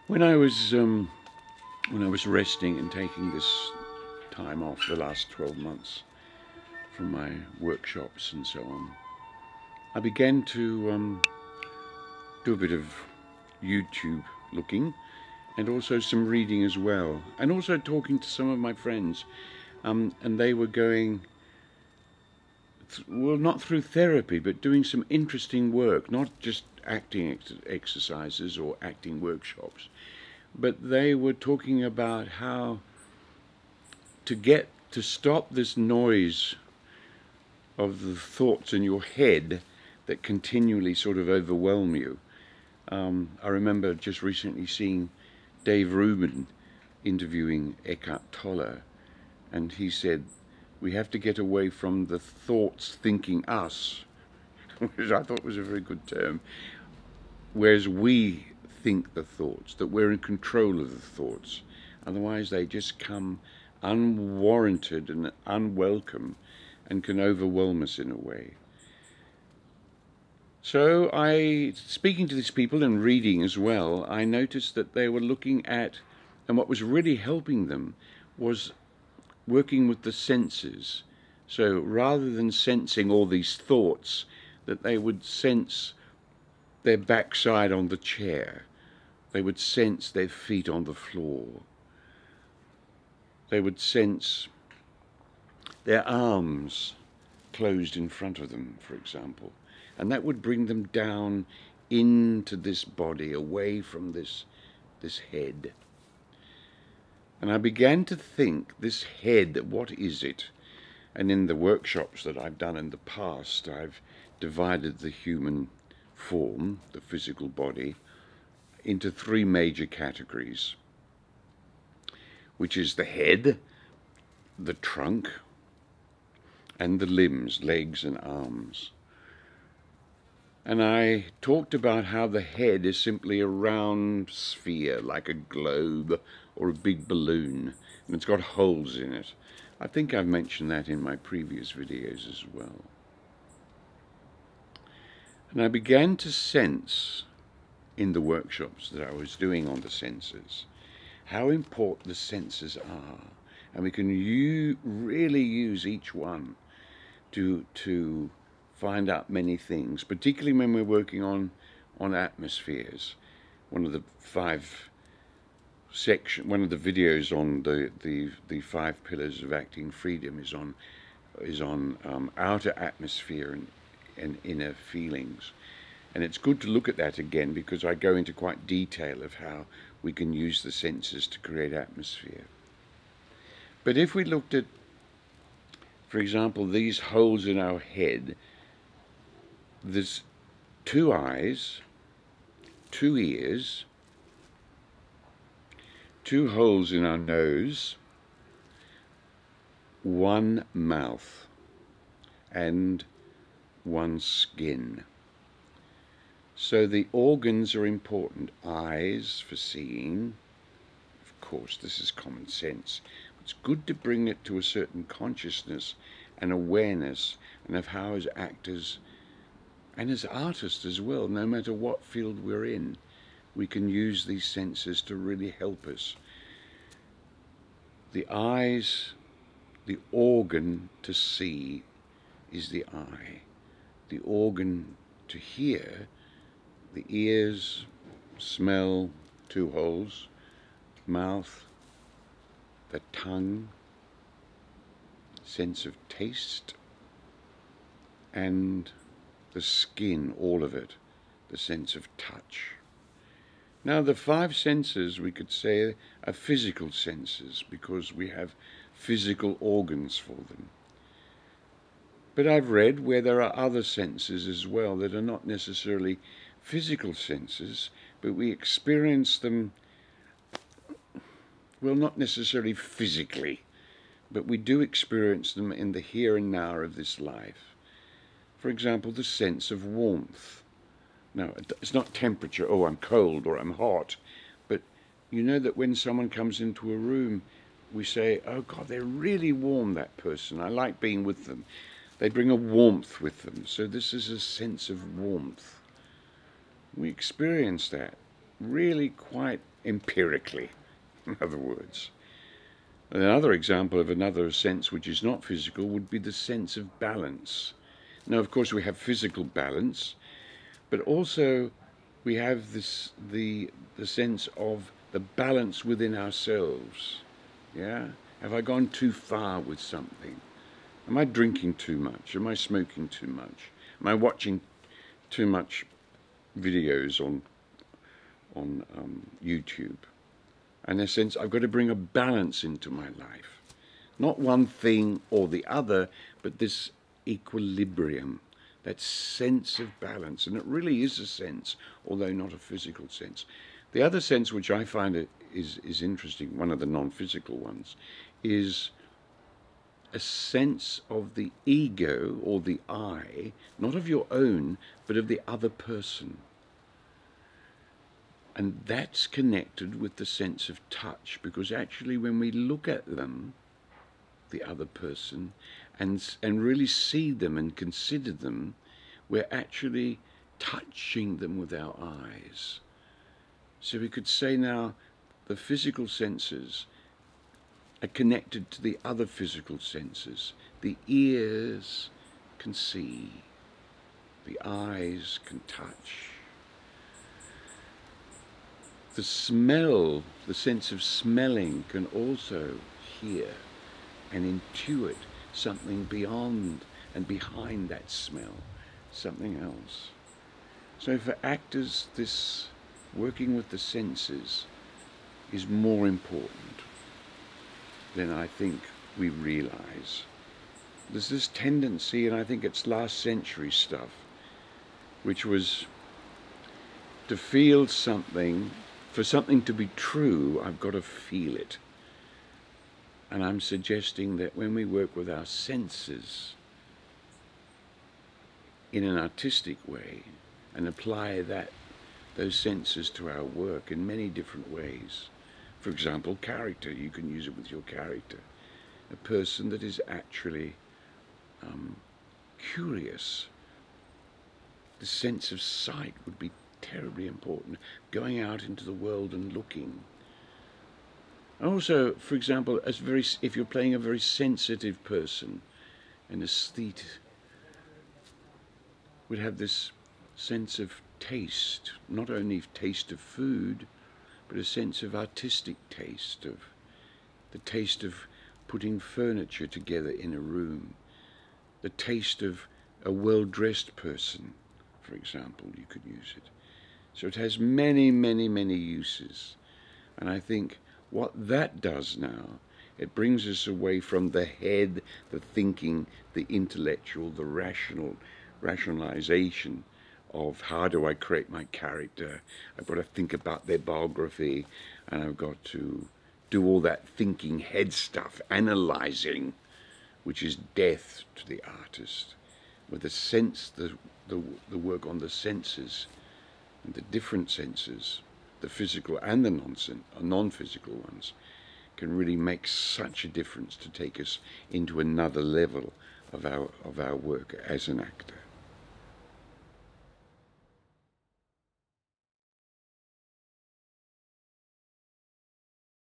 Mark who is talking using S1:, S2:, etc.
S1: When I was resting and taking this time off the last 12 months from my workshops and so on, I began to do a bit of YouTube looking and also some reading as well, and also talking to some of my friends, and they were going, well, not through therapy, but doing some interesting work, not just acting exercises or acting workshops, but they were talking about how to stop this noise of the thoughts in your head that continually sort of overwhelm you. I remember just recently seeing Dave Rubin interviewing Eckhart Tolle, and he said, we have to get away from the thoughts thinking us, which I thought was a very good term, whereas we think the thoughts, that we're in control of the thoughts. Otherwise they just come unwarranted and unwelcome and can overwhelm us in a way. So speaking to these people and reading as well, I noticed that they were looking at, and what was really helping them was working with the senses. So rather than sensing all these thoughts, that they would sense their backside on the chair. They would sense their feet on the floor. They would sense their arms closed in front of them, for example. And that would bring them down into this body, away from this head. And I began to think, this head, what is it? And in the workshops that I've done in the past, I've divided the human form, the physical body, into three major categories, which is the head, the trunk, and the limbs, legs and arms. And I talked about how the head is simply a round sphere, like a globe or a big balloon, and it's got holes in it. I think I've mentioned that in my previous videos as well. And I began to sense in the workshops that I was doing on the senses how important the senses are, and we can really use each one to find out many things, particularly when we're working on atmospheres. One of the videos on the 5 pillars of acting freedom is on outer atmosphere and inner feelings. And it's good to look at that again, because I go into quite detail of how we can use the senses to create atmosphere. But if we looked at, for example, these holes in our head, there's 2 eyes, 2 ears, 2 holes in our nose, 1 mouth, and 1 skin. So the organs are important. Eyes for seeing, of course, this is common sense. It's good to bring it to a certain consciousness and awareness, and of how as actors and as artists as well, no matter what field we're in, we can use these senses to really help us. The eyes, the organ to see is the eye. The organ to hear, the ears, smell, 2 holes, mouth, the tongue, sense of taste, and the skin, all of it, the sense of touch. Now the 5 senses, we could say, are physical senses because we have physical organs for them. But I've read where there are other senses as well that are not necessarily physical senses, but we experience them, well, not necessarily physically, but we do experience them in the here and now of this life. For example, the sense of warmth. Now, it's not temperature, oh, I'm cold or I'm hot, but you know that when someone comes into a room, we say, oh God, they're really warm, that person. I like being with them. They bring a warmth with them. So this is a sense of warmth. We experience that. really quite empirically, in other words. Another example of another sense which is not physical would be the sense of balance. Now, of course, we have physical balance, but also we have the sense of the balance within ourselves. Yeah? Have I gone too far with something? Am I drinking too much? Am I smoking too much? Am I watching too much videos on YouTube? And in a sense, I've got to bring a balance into my life. Not one thing or the other, but this equilibrium, that sense of balance. And it really is a sense, although not a physical sense. The other sense which I find is interesting, one of the non-physical ones, is a sense of the ego or the I, not of your own, but of the other person. And that's connected with the sense of touch, because actually when we look at them, the other person, and really see them and consider them, we're actually touching them with our eyes. So we could say now the physical senses are connected to the other physical senses. The ears can see, the eyes can touch. The smell, the sense of smelling, can also hear and intuit something beyond and behind that smell, something else. So for actors, this working with the senses is more important than I think we realize. There's this tendency, and I think it's last century stuff, which was to feel something. For something to be true, I've got to feel it. And I'm suggesting that when we work with our senses in an artistic way and apply those senses to our work in many different ways. For example, character, you can use it with your character. A person that is actually curious. The sense of sight would be terribly important, going out into the world and looking. Also, for example, if you're playing a very sensitive person, an aesthete would have this sense of taste, not only taste of food, but a sense of artistic taste, of the taste of putting furniture together in a room, the taste of a well-dressed person, for example, you could use it. So it has many, many, many uses. And I think what that does now, it brings us away from the head, the thinking, the intellectual, the rationalization of how do I create my character. I've got to think about their biography, and I've got to do all that thinking head stuff, analyzing, which is death to the artist. With the sense, the work on the senses, and the different senses, the physical and the non-physical ones, can really make such a difference to take us into another level of our work as an actor.